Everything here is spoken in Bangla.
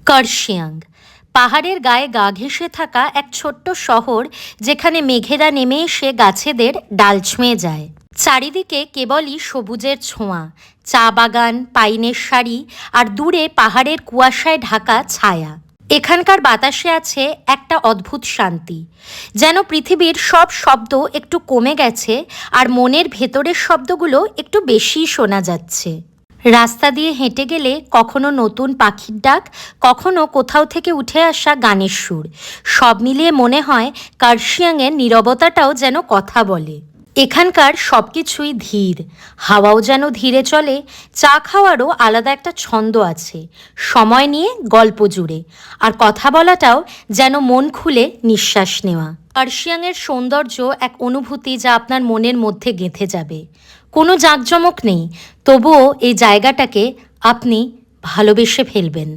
কার্শিয়াং পাহাড়ের গায়ে গা ঘেঁষে থাকা এক ছোট্ট শহর, যেখানে মেঘেরা নেমে এসে গাছেদের ডাল ছুঁয়ে যায়। চারিদিকে কেবলই সবুজের ছোঁয়া, চা বাগান, পাইনের সারি আর দূরে পাহাড়ের কুয়াশায় ঢাকা ছায়া। এখানকার বাতাসে আছে একটা অদ্ভুত শান্তি, যেন পৃথিবীর সব শব্দ একটু কমে গেছে আর মনের ভেতরের শব্দগুলো একটু বেশিই শোনা যাচ্ছে। রাস্তা দিয়ে হেঁটে গেলে কখনো নতুন পাখির ডাক, কখনো কোথাও থেকে উঠে আসা গানের সুর, সব মিলিয়ে মনে হয় কার্শিয়াংয়ের নীরবতাটাও যেন কথা বলে। এখানকার সব কিছুই ধীর, হাওয়াও যেন ধীরে চলে, চা খাওয়ারও আলাদা একটা ছন্দ আছে, সময় নিয়ে গল্প জুড়ে, আর কথা বলাটাও যেন মন খুলে নিঃশ্বাস নেওয়া। কার্শিয়াংয়ের সৌন্দর্য এক অনুভূতি যা আপনার মনের মধ্যে গেঁথে যাবে। কোনো জাঁকজমক নেই, তবুও এই জায়গাটাকে আপনি ভালোবেসে ফেলবেন।